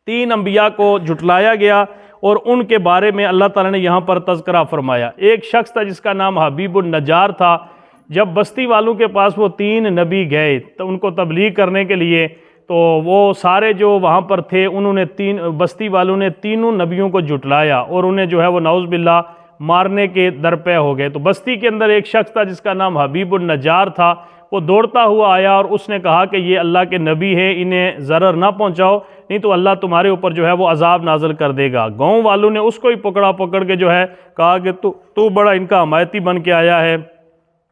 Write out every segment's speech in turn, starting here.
3 انبیاء کو جھٹلایا گیا اور ان کے بارے میں اللہ تعالیٰ نے یہاں پر تذکرہ فرمایا۔ ایک شخص تھا جس کا نام حبیب النجار تھا، جب بستی والوں کے پاس وہ 3 نبی گئے تو ان کو تبلیغ کرنے کے لیے، تو وہ سارے جو وہاں پر تھے انہوں نے بستی والوں نے تینوں نبیوں کو جھٹلایا اور انہیں جو ہے وہ نعوذ باللہ مارنے کے درپے ہو گئے۔ تو بستی کے اندر ایک شخص تھا جس کا نام حبیب النجار تھا، وہ دوڑتا ہوا آیا اور اس نے کہا کہ یہ اللہ کے نبی ہے، انہیں ضرر نہ پہنچاؤ نہیں تو اللہ تمہارے اوپر جو ہے وہ عذاب نازل کر دے گا۔ گاؤں والوں نے اس کو ہی پکڑ کے جو ہے کہا کہ تو بڑا ان کا حمایتی بن کے آیا ہے،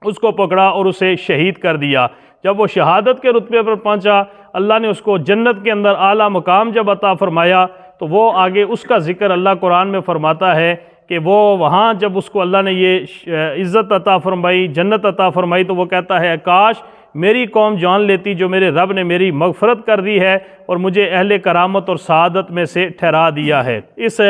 اس کو پکڑا اور اسے شہید کر دیا۔ جب وہ شہادت کے رتبے پر پہنچا، اللہ نے اس کو جنت کے اندر اعلیٰ مقام جب عطا فرمایا تو وہ آگے اس کا ذکر اللہ قرآن میں فرماتا ہے کہ وہ وہاں جب اس کو اللہ نے یہ عزت عطا فرمائی، جنت عطا فرمائی، تو وہ کہتا ہے کاش میری قوم جان لیتی جو میرے رب نے میری مغفرت کر دی ہے اور مجھے اہل کرامت اور سعادت میں سے ٹھہرا دیا ہے۔ اس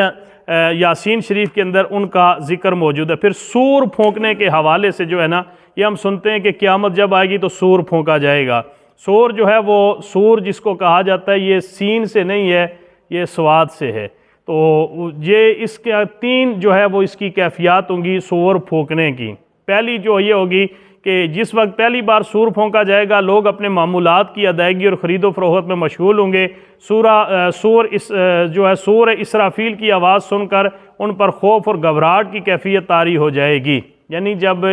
یاسین شریف کے اندر ان کا ذکر موجود ہے۔ پھر سور پھونکنے کے حوالے سے جو ہے نا، یہ ہم سنتے ہیں کہ قیامت جب آئے گی تو سور پھونکا جائے گا۔ سور جو ہے وہ سور جس کو کہا جاتا ہے یہ سین سے نہیں ہے، یہ سواد سے ہے۔ تو یہ اس کے 3 جو ہے وہ اس کی کیفیات ہوں گی سور پھونکنے کی۔ پہلی جو یہ ہوگی کہ جس وقت پہلی بار سور پھونکا جائے گا، لوگ اپنے معمولات کی ادائیگی اور خرید و فروخت میں مشغول ہوں گے۔ سور اسرافیل کی آواز سن کر ان پر خوف اور گھبراہٹ کی کیفیت طاری ہو جائے گی۔ یعنی جب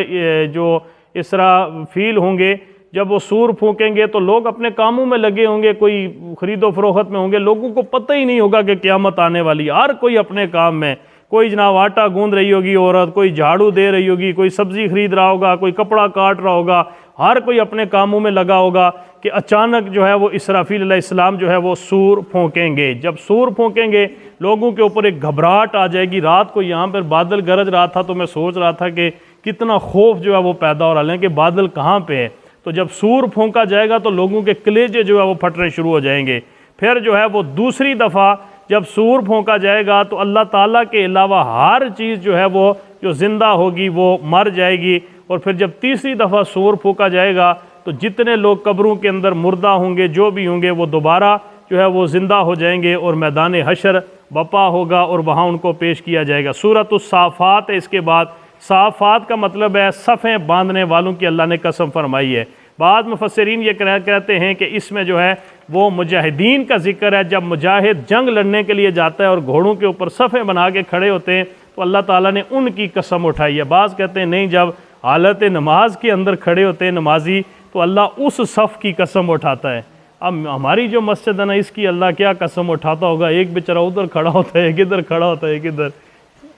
جو اسرافیل ہوں گے، جب وہ سور پھونکیں گے تو لوگ اپنے کاموں میں لگے ہوں گے، کوئی خرید و فروخت میں ہوں گے، لوگوں کو پتہ ہی نہیں ہوگا کہ قیامت آنے والی ہے۔ ہر کوئی اپنے کام میں، کوئی جناب آٹا گوندھ رہی ہوگی عورت، کوئی جھاڑو دے رہی ہوگی، کوئی سبزی خرید رہا ہوگا، کوئی کپڑا کاٹ رہا ہوگا، ہر کوئی اپنے کاموں میں لگا ہوگا کہ اچانک جو ہے وہ اسرافیل علیہ السلام جو ہے وہ سور پھونکیں گے۔ جب سور پھونکیں گے لوگوں کے اوپر ایک گھبراہٹ آ جائے گی۔ رات کو یہاں پر بادل گرج رہا تھا تو میں سوچ رہا تھا کہ کتنا خوف جو ہے وہ پیدا ہو رہا ہے کہ بادل کہاں پہ ہے۔ تو جب سور پھونکا جائے گا تو لوگوں کے کلیجے جو ہے وہ پھٹنے شروع ہو جائیں گے۔ پھر جو ہے وہ دوسری دفعہ جب سور پھونکا جائے گا تو اللہ تعالیٰ کے علاوہ ہر چیز جو ہے وہ جو زندہ ہوگی وہ مر جائے گی۔ اور پھر جب تیسری دفعہ سور پھونکا جائے گا تو جتنے لوگ قبروں کے اندر مردہ ہوں گے، جو بھی ہوں گے، وہ دوبارہ جو ہے وہ زندہ ہو جائیں گے اور میدان حشر بپا ہوگا اور وہاں ان کو پیش کیا جائے گا۔ سورۃ الصافات ہے اس کے بعد۔ صافات کا مطلب ہے صفیں باندھنے والوں کی اللہ نے قسم فرمائی ہے۔ بعض مفسرین یہ کہتے ہیں کہ اس میں جو ہے وہ مجاہدین کا ذکر ہے۔ جب مجاہد جنگ لڑنے کے لیے جاتا ہے اور گھوڑوں کے اوپر صفیں بنا کے کھڑے ہوتے ہیں تو اللہ تعالیٰ نے ان کی قسم اٹھائی ہے۔ بعض کہتے ہیں نہیں، جب حالت نماز کے اندر کھڑے ہوتے ہیں نمازی تو اللہ اس صف کی قسم اٹھاتا ہے۔ اب ہماری جو مسجد ہے نا، اس کی اللہ کیا قسم اٹھاتا ہوگا، ایک بیچارہ ادھر کھڑا ہوتا ہے، ایک ادھر کھڑا ہوتا ہے، ایک ادھر۔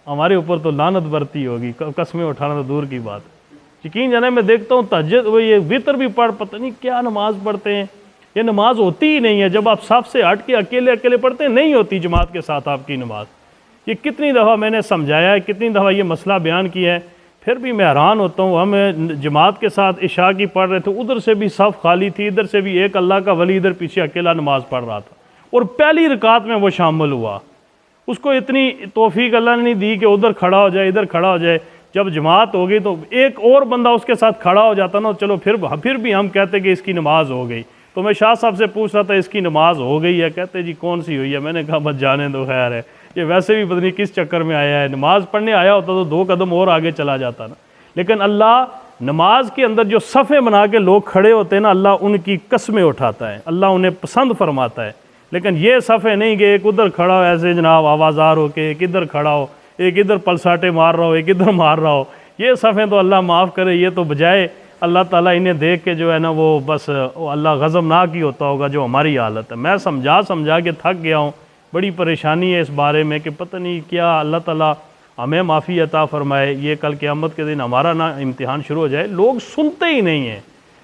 ہمارے اوپر تو لعنت برتی ہوگی، قسمیں اٹھانا تو دور کی بات ہے۔ یقین جانے میں دیکھتا ہوں تہجد وہ یہ وطر بھی پتہ نہیں کیا نماز پڑھتے ہیں، یہ نماز ہوتی ہی نہیں ہے۔ جب آپ صف سے ہٹ کے اکیلے پڑھتے ہیں نہیں ہوتی جماعت کے ساتھ آپ کی نماز۔ یہ کتنی دفعہ میں نے سمجھایا ہے، کتنی دفعہ یہ مسئلہ بیان کیا ہے، پھر بھی میں حیران ہوتا ہوں۔ ہم جماعت کے ساتھ عشاء کی پڑھ رہے تھے، ادھر سے بھی صف خالی تھی، ادھر سے بھی ایک اللہ کا ولی ادھر پیچھے اکیلا نماز پڑھ رہا تھا اور پہلی رکعت میں وہ شامل ہوا۔ اس کو اتنی توفیق اللہ نے نہیں دی کہ ادھر کھڑا ہو جائے ادھر کھڑا ہو جائے۔ جب جماعت ہوگی تو ایک اور بندہ اس کے ساتھ کھڑا ہو جاتا نا، چلو پھر بھی ہم کہتے کہ اس کی نماز ہو گئی۔ تو میں شاہ صاحب سے پوچھ رہا تھا اس کی نماز ہو گئی ہے، کہتے جی کون سی ہوئی ہے؟ میں نے کہا بس جانے دو، خیر ہے، یہ ویسے بھی پتہ نہیں کس چکر میں آیا ہے، نماز پڑھنے آیا ہوتا تو 2 قدم اور آگے چلا جاتا نا۔ لیکن اللہ نماز کے اندر جو صفیں بنا کے لوگ کھڑے ہوتے ہیں نا، اللہ ان کی قسمیں اٹھاتا ہے، اللہ انہیں پسند فرماتا ہے۔ لیکن یہ صفیں نہیں کہ ایک ادھر کھڑا ہو ایسے جناب آوازار ہو کے، ایک ادھر کھڑا ہو، ایک ادھر پلساٹے مار رہا ہو، ایک ادھر مار رہا ہو، یہ صفیں تو اللہ معاف کرے، یہ تو بجائے اللہ تعالیٰ انہیں دیکھ کے جو ہے نا وہ بس اللہ غضبناک ہی ہوتا ہوگا جو ہماری حالت ہے۔ میں سمجھا کے تھک گیا ہوں، بڑی پریشانی ہے اس بارے میں کہ پتہ نہیں کیا اللہ تعالیٰ ہمیں معافی عطا فرمائے، یہ کل قیامت کے دن ہمارا نہ امتحان شروع ہو جائے۔ لوگ سنتے ہی نہیں ہیں،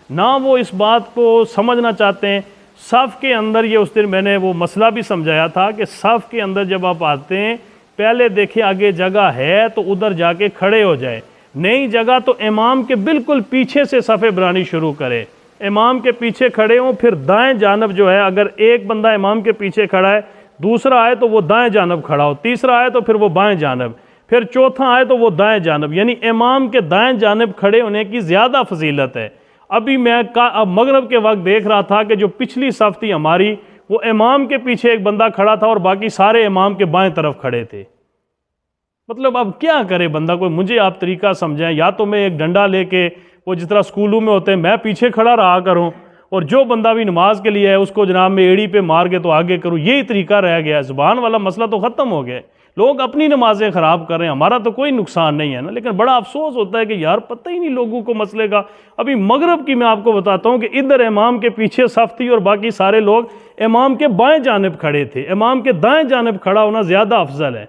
نہ وہ اس بات کو سمجھنا چاہتے ہیں۔ صف کے اندر یہ اس دن میں نے وہ مسئلہ بھی سمجھایا تھا کہ صف کے اندر جب آپ آتے ہیں پہلے دیکھیں آگے جگہ ہے تو ادھر جا کے کھڑے ہو جائے، نئی جگہ تو امام کے بالکل پیچھے سے صفیں بنانی شروع کرے، امام کے پیچھے کھڑے ہوں، پھر دائیں جانب جو ہے اگر ایک بندہ امام کے پیچھے کھڑا ہے، دوسرا آئے تو وہ دائیں جانب کھڑا ہو، تیسرا آئے تو پھر وہ بائیں جانب، پھر چوتھا آئے تو وہ دائیں جانب، یعنی امام کے دائیں جانب کھڑے ہونے کی زیادہ فضیلت ہے۔ ابھی میں مغرب کے وقت دیکھ رہا تھا کہ جو پچھلی صف تھی ہماری، وہ امام کے پیچھے ایک بندہ کھڑا تھا اور باقی سارے امام کے بائیں طرف کھڑے تھے۔ مطلب اب کیا کرے بندہ، کوئی مجھے آپ طریقہ سمجھائیں، یا تو میں ایک ڈنڈا لے کے وہ جس طرح سکولوں میں ہوتے ہیں میں پیچھے کھڑا رہا کروں، اور جو بندہ بھی نماز کے لیے ہے اس کو جناب میں ایڑی پہ مار کے تو آگے کروں، یہی طریقہ رہ گیا ہے۔ زبان والا مسئلہ تو ختم ہو گیا ہے، لوگ اپنی نمازیں خراب کر رہے ہیں، ہمارا تو کوئی نقصان نہیں ہے نا، لیکن بڑا افسوس ہوتا ہے کہ یار پتہ ہی نہیں لوگوں کو مسئلے کا۔ ابھی مغرب کی میں آپ کو بتاتا ہوں کہ ادھر امام کے پیچھے صف تھی اور باقی سارے لوگ امام کے بائیں جانب کھڑے تھے، امام کے دائیں جانب کھڑا ہونا زیادہ افضل ہے،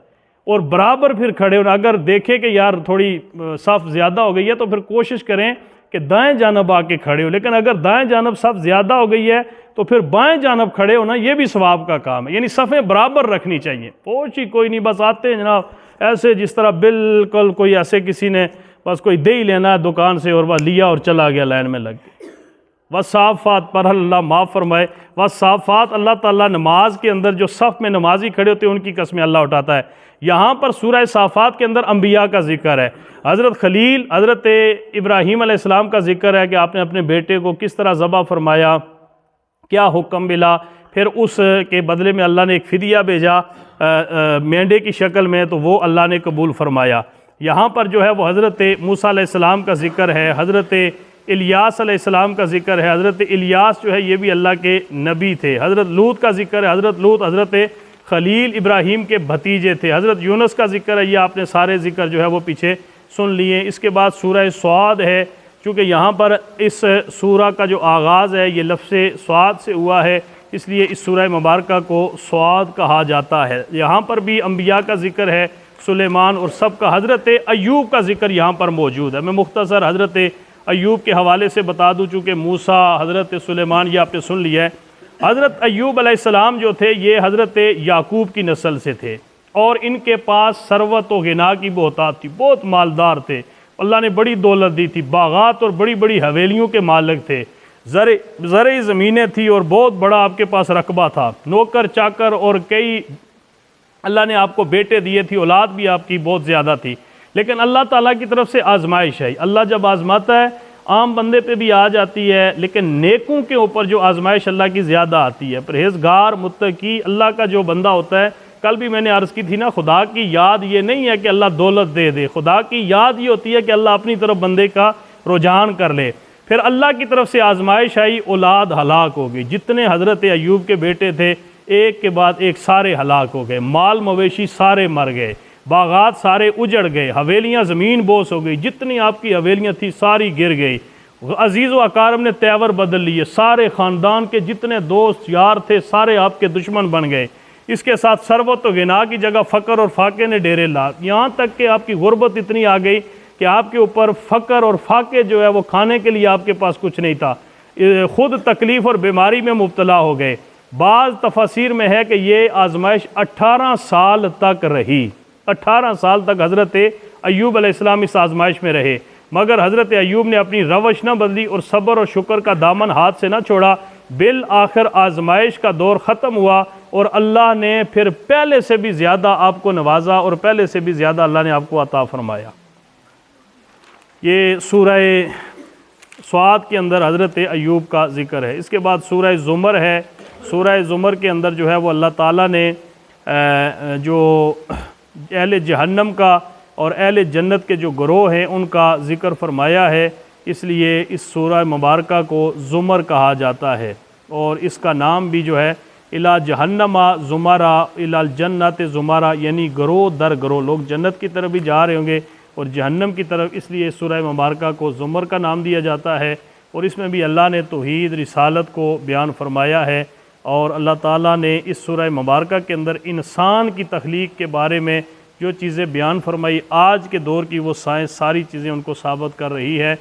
اور برابر پھر کھڑے ہونا۔ اگر دیکھیں کہ یار تھوڑی صف زیادہ ہو گئی ہے تو پھر کوشش کریں کہ دائیں جانب آ کے کھڑے ہو، لیکن اگر دائیں جانب صف زیادہ ہو گئی ہے تو پھر بائیں جانب کھڑے ہونا یہ بھی ثواب کا کام ہے، یعنی صفیں برابر رکھنی چاہیے۔ پوچھ ہی کوئی نہیں، بس آتے ہیں جناب ایسے جس طرح بالکل کوئی ایسے کسی نے بس کوئی دے ہی لینا ہے دکان سے اور بس لیا اور چلا گیا، لائن میں لگ گیا۔ والصافات پر اللہ معاف فرمائے، والصافات اللہ تعالیٰ نماز کے اندر جو صف میں نمازی کھڑے ہوتے ہیں ان کی قسمیں اللہ اٹھاتا ہے۔ یہاں پر سورہ صافات کے اندر انبیاء کا ذکر ہے، حضرت خلیل حضرت ابراہیم علیہ السلام کا ذکر ہے کہ آپ نے اپنے بیٹے کو کس طرح ذبح فرمایا، کیا حکم ملا، پھر اس کے بدلے میں اللہ نے ایک فدیہ بھیجا مینڈے کی شکل میں، تو وہ اللہ نے قبول فرمایا۔ یہاں پر جو ہے وہ حضرت موسیٰ علیہ السلام کا ذکر ہے، حضرت الیاس علیہ السلام کا ذکر ہے۔ حضرت الیاس جو ہے یہ بھی اللہ کے نبی تھے۔ حضرت لوط کا ذکر ہے، حضرت لوط حضرت خلیل ابراہیم کے بھتیجے تھے۔ حضرت یونس کا ذکر ہے، یہ آپ نے سارے ذکر جو ہے وہ پیچھے سن لیے۔ اس کے بعد سورہ صاد ہے، چونکہ یہاں پر اس سورہ کا جو آغاز ہے یہ لفظ صاد سے ہوا ہے، اس لیے اس سورہ مبارکہ کو صاد کہا جاتا ہے۔ یہاں پر بھی انبیاء کا ذکر ہے، سلیمان اور سب کا۔ حضرت ایوب کا ذکر یہاں پر موجود ہے۔ میں مختصر حضرت ایوب کے حوالے سے بتا دوں، چونکہ موسیٰ حضرت سلیمان یہ آپ نے سن لیا ہے۔ حضرت ایوب علیہ السلام جو تھے یہ حضرت یعقوب کی نسل سے تھے، اور ان کے پاس ثروت و غنا کی بہتات تھی، بہت مالدار تھے، اللہ نے بڑی دولت دی تھی، باغات اور بڑی بڑی حویلیوں کے مالک تھے، زرعی زمینیں تھی اور بہت بڑا آپ کے پاس رقبہ تھا، نوکر چاکر اور کئی اللہ نے آپ کو بیٹے دیے تھی، اولاد بھی آپ کی بہت زیادہ تھی۔ لیکن اللہ تعالیٰ کی طرف سے آزمائش ہے، اللہ جب آزماتا ہے عام بندے پہ بھی آ جاتی ہے، لیکن نیکوں کے اوپر جو آزمائش اللہ کی زیادہ آتی ہے، پرہیزگار متقی اللہ کا جو بندہ ہوتا ہے۔ کل بھی میں نے عرض کی تھی نا، خدا کی یاد یہ نہیں ہے کہ اللہ دولت دے دے، خدا کی یاد یہ ہوتی ہے کہ اللہ اپنی طرف بندے کا رجحان کر لے۔ پھر اللہ کی طرف سے آزمائش آئی، اولاد ہلاک ہو گئی، جتنے حضرت ایوب کے بیٹے تھے ایک کے بعد ایک سارے ہلاک ہو گئے، مال مویشی سارے مر گئے، باغات سارے اجڑ گئے، حویلیاں زمین بوس ہو گئی، جتنی آپ کی حویلیاں تھی ساری گر گئی، عزیز و اقارب نے تیور بدل لیے، سارے خاندان کے جتنے دوست یار تھے سارے آپ کے دشمن بن گئے۔ اس کے ساتھ ثروت و غنا کی جگہ فقر اور فاقے نے ڈیرے لا، یہاں تک کہ آپ کی غربت اتنی آ گئی کہ آپ کے اوپر فقر اور فاقے جو ہے وہ کھانے کے لیے آپ کے پاس کچھ نہیں تھا، خود تکلیف اور بیماری میں مبتلا ہو گئے۔ بعض تفاسیر میں ہے کہ یہ آزمائش 18 سال تک رہی، 18 سال تک حضرت ایوب علیہ السلام اس آزمائش میں رہے، مگر حضرت ایوب نے اپنی روش نہ بدلی اور صبر اور شکر کا دامن ہاتھ سے نہ چھوڑا۔ بالآخر آزمائش کا دور ختم ہوا اور اللہ نے پھر پہلے سے بھی زیادہ آپ کو نوازا اور پہلے سے بھی زیادہ اللہ نے آپ کو عطا فرمایا۔ یہ سورہ صاد کے اندر حضرت ایوب کا ذکر ہے۔ اس کے بعد سورہ زمر ہے، سورہ زمر کے اندر جو ہے وہ اللہ تعالیٰ نے جو اہل جہنم کا اور اہل جنت کے جو گروہ ہیں ان کا ذکر فرمایا ہے، اس لیے اس سورہ مبارکہ کو زمر کہا جاتا ہے، اور اس کا نام بھی جو ہے الی جہنم زمرہ الی الجنت زمرہ، یعنی گروہ در گروہ، لوگ جنت کی طرف بھی جا رہے ہوں گے اور جہنم کی طرف، اس لیے سورہ مبارکہ کو زمر کا نام دیا جاتا ہے۔ اور اس میں بھی اللہ نے توحید رسالت کو بیان فرمایا ہے، اور اللہ تعالیٰ نے اس سورہ مبارکہ کے اندر انسان کی تخلیق کے بارے میں جو چیزیں بیان فرمائی، آج کے دور کی وہ سائنس ساری چیزیں ان کو ثابت کر رہی ہے۔